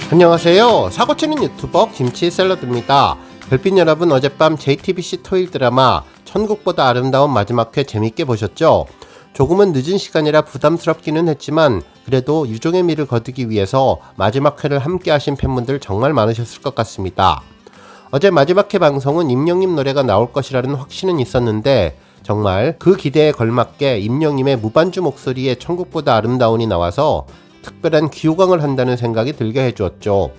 안녕하세요. 사고치는 유튜버 김치샐러드입니다. 별빛 여러분, 어젯밤 JTBC 토일 드라마 천국보다 아름다운 마지막 회 재밌게 보셨죠? 조금은 늦은 시간이라 부담스럽기는 했지만 그래도 유종의 미를 거두기 위해서 마지막 회를 함께 하신 팬분들 정말 많으셨을 것 같습니다. 어제 마지막 회 방송은 임영님 노래가 나올 것이라는 확신은 있었는데 정말 그 기대에 걸맞게 임영님의 무반주 목소리에 천국보다 아름다운이 나와서 특별한 귀호강을 한다는 생각이 들게 해주었죠.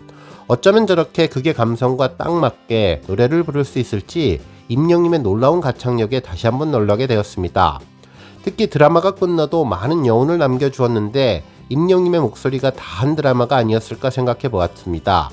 어쩌면 저렇게 극의 감성과 딱 맞게 노래를 부를 수 있을지 임영님의 놀라운 가창력에 다시 한번 놀라게 되었습니다. 특히 드라마가 끝나도 많은 여운을 남겨주었는데 임영님의 목소리가 다한 드라마가 아니었을까 생각해 보았습니다.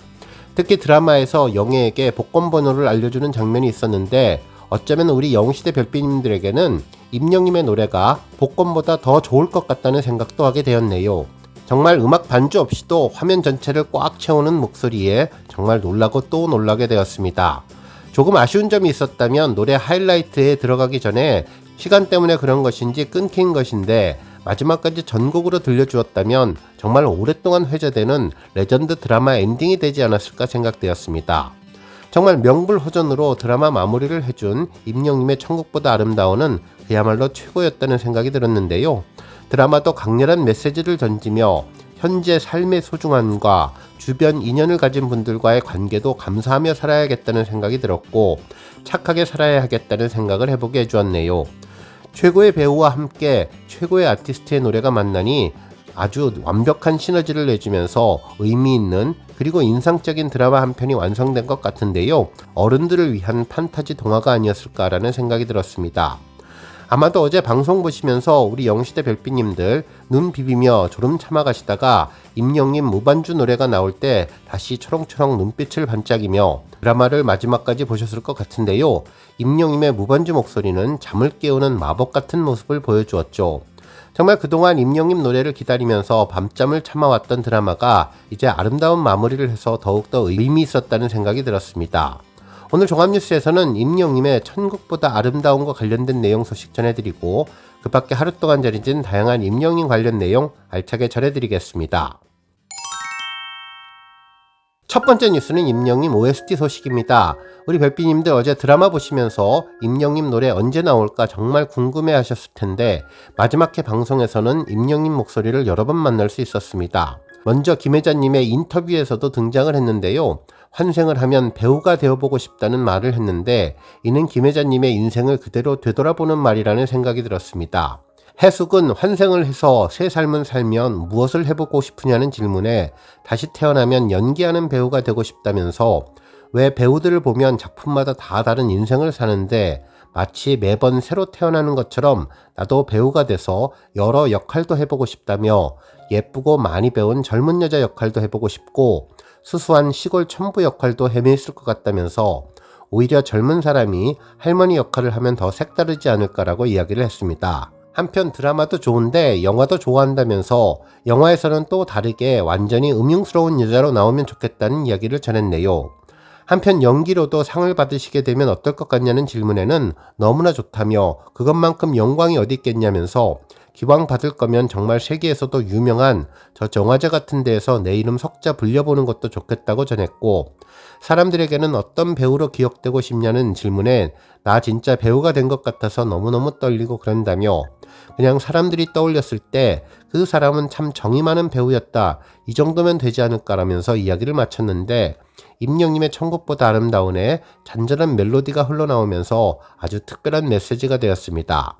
특히 드라마에서 영애에게 복권 번호를 알려주는 장면이 있었는데 어쩌면 우리 영시대 별빛님들에게는 임영님의 노래가 복권보다 더 좋을 것 같다는 생각도 하게 되었네요. 정말 음악 반주 없이도 화면 전체를 꽉 채우는 목소리에 정말 놀라고 또 놀라게 되었습니다. 조금 아쉬운 점이 있었다면 노래 하이라이트에 들어가기 전에 시간 때문에 그런 것인지 끊긴 것인데 마지막까지 전곡으로 들려주었다면 정말 오랫동안 회자되는 레전드 드라마 엔딩이 되지 않았을까 생각되었습니다. 정말 명불허전으로 드라마 마무리를 해준 임영님의 천국보다 아름다운은 그야말로 최고였다는 생각이 들었는데요. 드라마도 강렬한 메시지를 던지며 현재 삶의 소중함과 주변 인연을 가진 분들과의 관계도 감사하며 살아야겠다는 생각이 들었고 착하게 살아야 하겠다는 생각을 해보게 해주었네요. 최고의 배우와 함께 최고의 아티스트의 노래가 만나니 아주 완벽한 시너지를 내주면서 의미 있는 그리고 인상적인 드라마 한 편이 완성된 것 같은데요. 어른들을 위한 판타지 동화가 아니었을까라는 생각이 들었습니다. 아마도 어제 방송 보시면서 우리 영시대 별빛님들 눈 비비며 졸음 참아가시다가 임영님 무반주 노래가 나올 때 다시 초롱초롱 눈빛을 반짝이며 드라마를 마지막까지 보셨을 것 같은데요. 임영님의 무반주 목소리는 잠을 깨우는 마법 같은 모습을 보여주었죠. 정말 그동안 임영님 노래를 기다리면서 밤잠을 참아왔던 드라마가 이제 아름다운 마무리를 해서 더욱더 의미 있었다는 생각이 들었습니다. 오늘 종합뉴스에서는 임영님의 천국보다 아름다운과 관련된 내용 소식 전해드리고 그 밖에 하루 동안 전해진 다양한 임영님 관련 내용 알차게 전해드리겠습니다. 첫 번째 뉴스는 임영님 OST 소식입니다. 우리 별빛님들 어제 드라마 보시면서 임영님 노래 언제 나올까 정말 궁금해 하셨을 텐데 마지막 회 방송에서는 임영님 목소리를 여러 번 만날 수 있었습니다. 먼저 김혜자님의 인터뷰에서도 등장을 했는데요. 환생을 하면 배우가 되어보고 싶다는 말을 했는데 이는 김혜자님의 인생을 그대로 되돌아보는 말이라는 생각이 들었습니다. 해숙은 환생을 해서 새 삶을 살면 무엇을 해보고 싶으냐는 질문에 다시 태어나면 연기하는 배우가 되고 싶다면서 왜 배우들을 보면 작품마다 다 다른 인생을 사는데 마치 매번 새로 태어나는 것처럼 나도 배우가 돼서 여러 역할도 해보고 싶다며 예쁘고 많이 배운 젊은 여자 역할도 해보고 싶고 수수한 시골 촌부 역할도 헤매있을 것 같다면서 오히려 젊은 사람이 할머니 역할을 하면 더 색다르지 않을까라고 이야기를 했습니다. 한편 드라마도 좋은데 영화도 좋아한다면서 영화에서는 또 다르게 완전히 음흉스러운 여자로 나오면 좋겠다는 이야기를 전했네요. 한편 연기로도 상을 받으시게 되면 어떨 것 같냐는 질문에는 너무나 좋다며 그것만큼 영광이 어디 있겠냐면서 기왕 받을 거면 정말 세계에서도 유명한 저 정화제 같은 데에서 내 이름 석자 불려보는 것도 좋겠다고 전했고 사람들에게는 어떤 배우로 기억되고 싶냐는 질문에 나 진짜 배우가 된 것 같아서 너무너무 떨리고 그런다며 그냥 사람들이 떠올렸을 때 그 사람은 참 정이 많은 배우였다 이 정도면 되지 않을까라면서 이야기를 마쳤는데 임영님의 천국보다 아름다운에 잔잔한 멜로디가 흘러나오면서 아주 특별한 메시지가 되었습니다.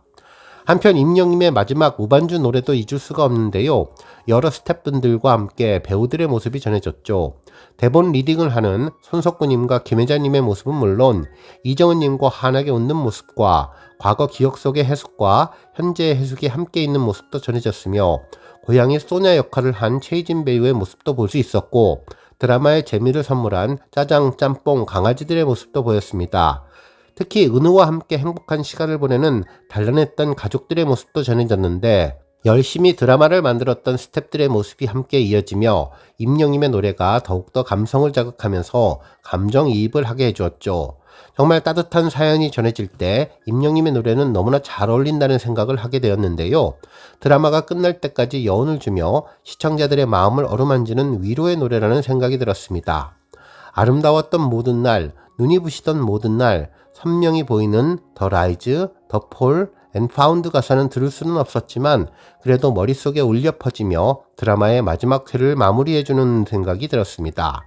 한편 임영님의 마지막 무반주 노래도 잊을 수가 없는데요. 여러 스태프분들과 함께 배우들의 모습이 전해졌죠. 대본 리딩을 하는 손석구님과 김혜자님의 모습은 물론 이정은님과 환하게 웃는 모습과 과거 기억 속의 해숙과 현재의 해숙이 함께 있는 모습도 전해졌으며 고양이 소냐 역할을 한 최희진 배우의 모습도 볼 수 있었고 드라마의 재미를 선물한 짜장, 짬뽕, 강아지들의 모습도 보였습니다. 특히 은우와 함께 행복한 시간을 보내는 단란했던 가족들의 모습도 전해졌는데 열심히 드라마를 만들었던 스태프들의 모습이 함께 이어지며 임영님의 노래가 더욱더 감성을 자극하면서 감정이입을 하게 해주었죠. 정말 따뜻한 사연이 전해질 때 임영님의 노래는 너무나 잘 어울린다는 생각을 하게 되었는데요. 드라마가 끝날 때까지 여운을 주며 시청자들의 마음을 어루만지는 위로의 노래라는 생각이 들었습니다. 아름다웠던 모든 날, 눈이 부시던 모든 날, 선명히 보이는 더 라이즈, 더 폴, 앤 파운드 가사는 들을 수는 없었지만 그래도 머릿속에 울려 퍼지며 드라마의 마지막 회를 마무리해주는 생각이 들었습니다.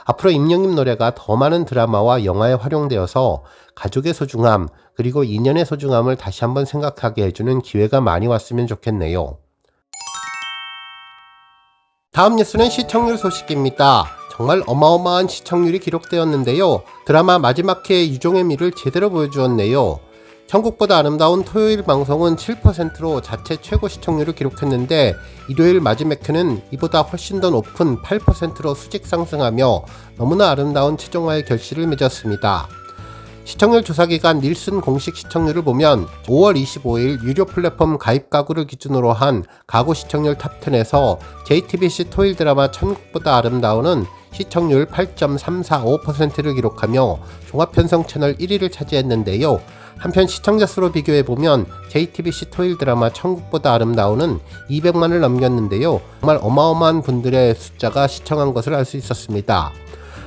앞으로 임영님 노래가 더 많은 드라마와 영화에 활용되어서 가족의 소중함 그리고 인연의 소중함을 다시 한번 생각하게 해주는 기회가 많이 왔으면 좋겠네요. 다음 뉴스는 시청률 소식입니다. 정말 어마어마한 시청률이 기록되었는데요. 드라마 마지막 회의 유종의 미를 제대로 보여주었네요. 천국보다 아름다운 토요일 방송은 7%로 자체 최고 시청률을 기록했는데 일요일 마지막 회는 이보다 훨씬 더 높은 8%로 수직 상승하며 너무나 아름다운 최종화의 결실을 맺었습니다. 시청률 조사기관 닐슨 공식 시청률을 보면 5월 25일 유료 플랫폼 가입 가구를 기준으로 한 가구 시청률 탑10에서 JTBC 토요일 드라마 천국보다 아름다운은 시청률 8.345%를 기록하며 종합편성 채널 1위를 차지했는데요. 한편 시청자 수로 비교해보면 JTBC 토요일 드라마 천국보다 아름다운은 200만을 넘겼는데요. 정말 어마어마한 분들의 숫자가 시청한 것을 알 수 있었습니다.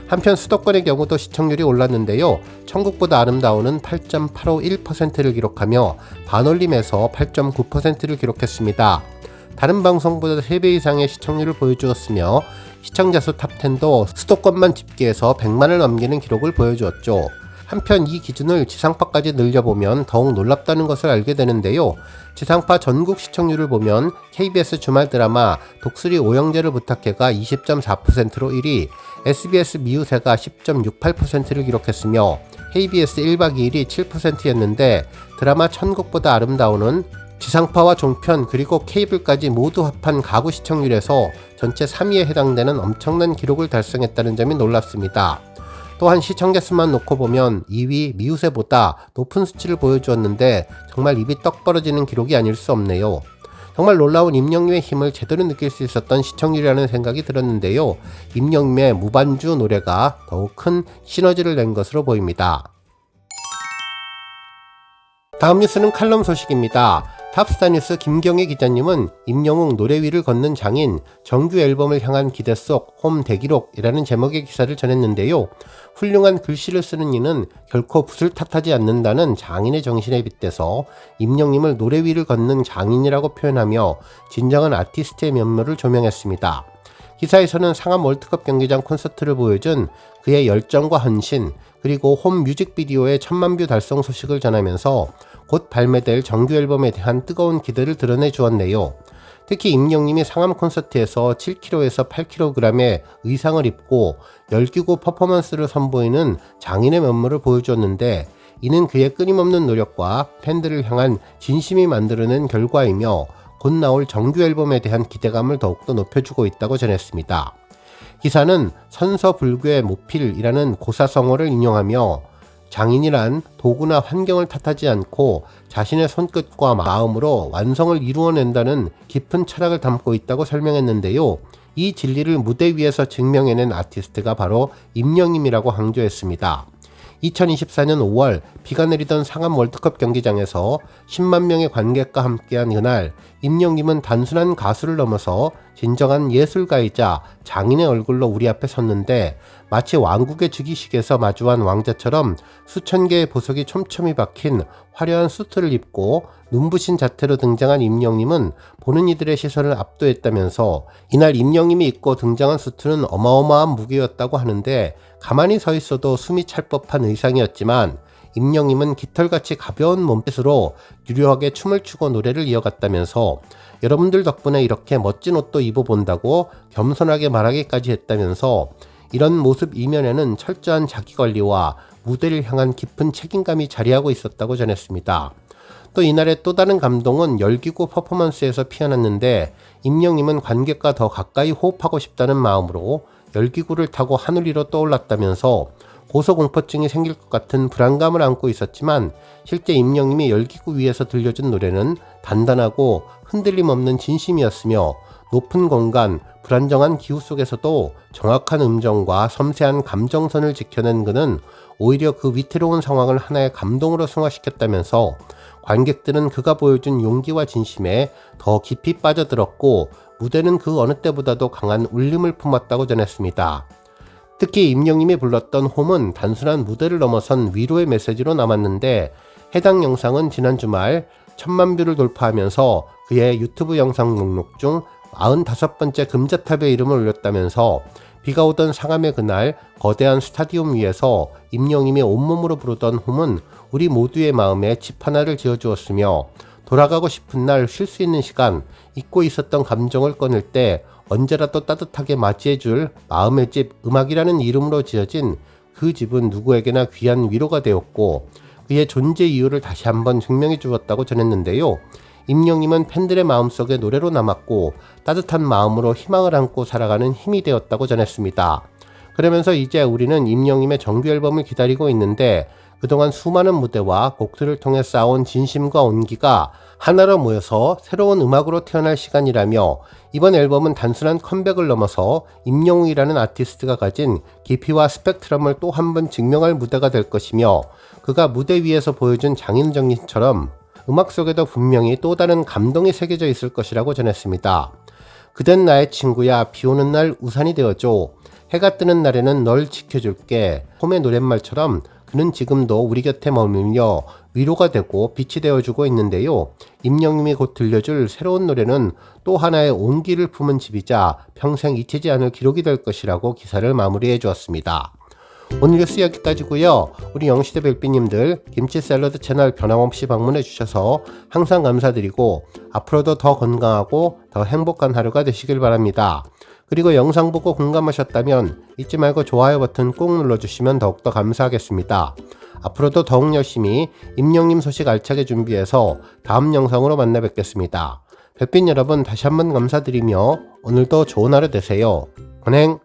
한편 수도권의 경우도 시청률이 올랐는데요. 천국보다 아름다운은 8.851%를 기록하며 반올림에서 8.9%를 기록했습니다. 다른 방송보다 3배 이상의 시청률을 보여주었으며 시청자 수 탑10도 수도권만 집계해서 100만을 넘기는 기록을 보여주었죠. 한편 이 기준을 지상파까지 늘려보면 더욱 놀랍다는 것을 알게 되는데요. 지상파 전국 시청률을 보면 KBS 주말 드라마 독수리 오영재를 부탁해가 20.4%로 1위, SBS 미우새가 10.68%를 기록했으며 KBS 1박 2일이 7%였는데 드라마 천국보다 아름다운은 지상파와 종편 그리고 케이블까지 모두 합한 가구 시청률에서 전체 3위에 해당되는 엄청난 기록을 달성했다는 점이 놀랍습니다. 또한 시청자 수만 놓고 보면 2위 미우새보다 높은 수치를 보여주었는데 정말 입이 떡 벌어지는 기록이 아닐 수 없네요. 정말 놀라운 임영님의 힘을 제대로 느낄 수 있었던 시청률이라는 생각이 들었는데요. 임영님의 무반주 노래가 더욱 큰 시너지를 낸 것으로 보입니다. 다음 뉴스는 칼럼 소식입니다. 탑스타 뉴스 김경애 기자님은 임영웅 노래 위를 걷는 장인 정규 앨범을 향한 기대 속 홈 대기록이라는 제목의 기사를 전했는데요. 훌륭한 글씨를 쓰는 이는 결코 붓을 탓하지 않는다는 장인의 정신에 빗대서 임영님을 노래 위를 걷는 장인이라고 표현하며 진정한 아티스트의 면모를 조명했습니다. 기사에서는 상암 월드컵 경기장 콘서트를 보여준 그의 열정과 헌신 그리고 홈 뮤직비디오의 1000만 뷰 달성 소식을 전하면서 곧 발매될 정규 앨범에 대한 뜨거운 기대를 드러내 주었네요. 특히 임영님이 상암 콘서트에서 7kg에서 8kg의 의상을 입고 열기구 퍼포먼스를 선보이는 장인의 면모를 보여주었는데 이는 그의 끊임없는 노력과 팬들을 향한 진심이 만들어낸 결과이며 곧 나올 정규 앨범에 대한 기대감을 더욱더 높여주고 있다고 전했습니다. 기사는 선서불교의 모필이라는 고사성어를 인용하며 장인이란 도구나 환경을 탓하지 않고 자신의 손끝과 마음으로 완성을 이루어낸다는 깊은 철학을 담고 있다고 설명했는데요. 이 진리를 무대 위에서 증명해낸 아티스트가 바로 임영님이라고 강조했습니다. 2024년 5월 비가 내리던 상암 월드컵 경기장에서 10만 명의 관객과 함께한 그날 임영님은 단순한 가수를 넘어서 진정한 예술가이자 장인의 얼굴로 우리 앞에 섰는데 마치 왕국의 즉위식에서 마주한 왕자처럼 수천 개의 보석이 촘촘히 박힌 화려한 수트를 입고 눈부신 자태로 등장한 임영님은 보는 이들의 시선을 압도했다면서 이날 임영님이 입고 등장한 수트는 어마어마한 무게였다고 하는데 가만히 서 있어도 숨이 찰 법한 의상이었지만 임영님은 깃털같이 가벼운 몸짓으로 유려하게 춤을 추고 노래를 이어갔다면서 여러분들 덕분에 이렇게 멋진 옷도 입어본다고 겸손하게 말하기까지 했다면서 이런 모습 이면에는 철저한 자기관리와 무대를 향한 깊은 책임감이 자리하고 있었다고 전했습니다. 또 이날의 또 다른 감동은 열기구 퍼포먼스에서 피어났는데 임영님은 관객과 더 가까이 호흡하고 싶다는 마음으로 열기구를 타고 하늘 위로 떠올랐다면서 고소공포증이 생길 것 같은 불안감을 안고 있었지만 실제 임영님이 열기구 위에서 들려준 노래는 단단하고 흔들림 없는 진심이었으며 높은 공간, 불안정한 기후 속에서도 정확한 음정과 섬세한 감정선을 지켜낸 그는 오히려 그 위태로운 상황을 하나의 감동으로 승화시켰다면서 관객들은 그가 보여준 용기와 진심에 더 깊이 빠져들었고 무대는 그 어느 때보다도 강한 울림을 품었다고 전했습니다. 특히 임영님이 불렀던 홈은 단순한 무대를 넘어선 위로의 메시지로 남았는데 해당 영상은 지난 주말 1000만 뷰를 돌파하면서 그의 유튜브 영상 목록 중 95번째 금자탑에 이름을 올렸다면서 비가 오던 상암의 그날 거대한 스타디움 위에서 임영님이 온몸으로 부르던 홈은 우리 모두의 마음에 집 하나를 지어주었으며 돌아가고 싶은 날 쉴 수 있는 시간, 잊고 있었던 감정을 꺼낼 때 언제라도 따뜻하게 맞이해줄 마음의 집 음악이라는 이름으로 지어진 그 집은 누구에게나 귀한 위로가 되었고 그의 존재 이유를 다시 한번 증명해 주었다고 전했는데요. 임영님은 팬들의 마음속에 노래로 남았고 따뜻한 마음으로 희망을 안고 살아가는 힘이 되었다고 전했습니다. 그러면서 이제 우리는 임영님의 정규 앨범을 기다리고 있는데 그동안 수많은 무대와 곡들을 통해 쌓아온 진심과 온기가 하나로 모여서 새로운 음악으로 태어날 시간이라며 이번 앨범은 단순한 컴백을 넘어서 임영웅이라는 아티스트가 가진 깊이와 스펙트럼을 또 한 번 증명할 무대가 될 것이며 그가 무대 위에서 보여준 장인정신처럼 음악 속에도 분명히 또 다른 감동이 새겨져 있을 것이라고 전했습니다. 그댄 나의 친구야, 비 오는 날 우산이 되어줘. 해가 뜨는 날에는 널 지켜줄게. 홈의 노랫말처럼 그는 지금도 우리 곁에 머물며 위로가 되고 빛이 되어주고 있는데요. 임영님이 곧 들려줄 새로운 노래는 또 하나의 온기를 품은 집이자 평생 잊히지 않을 기록이 될 것이라고 기사를 마무리해 주었습니다. 오늘 뉴스 여기까지고요. 우리 영시대 별빛님들 김치 샐러드 채널 변함없이 방문해 주셔서 항상 감사드리고 앞으로도 더 건강하고 더 행복한 하루가 되시길 바랍니다. 그리고 영상 보고 공감하셨다면 잊지 말고 좋아요 버튼 꼭 눌러주시면 더욱더 감사하겠습니다. 앞으로도 더욱 열심히 임영님 소식 알차게 준비해서 다음 영상으로 만나 뵙겠습니다. 별빛 여러분 다시 한번 감사드리며 오늘도 좋은 하루 되세요. 건행!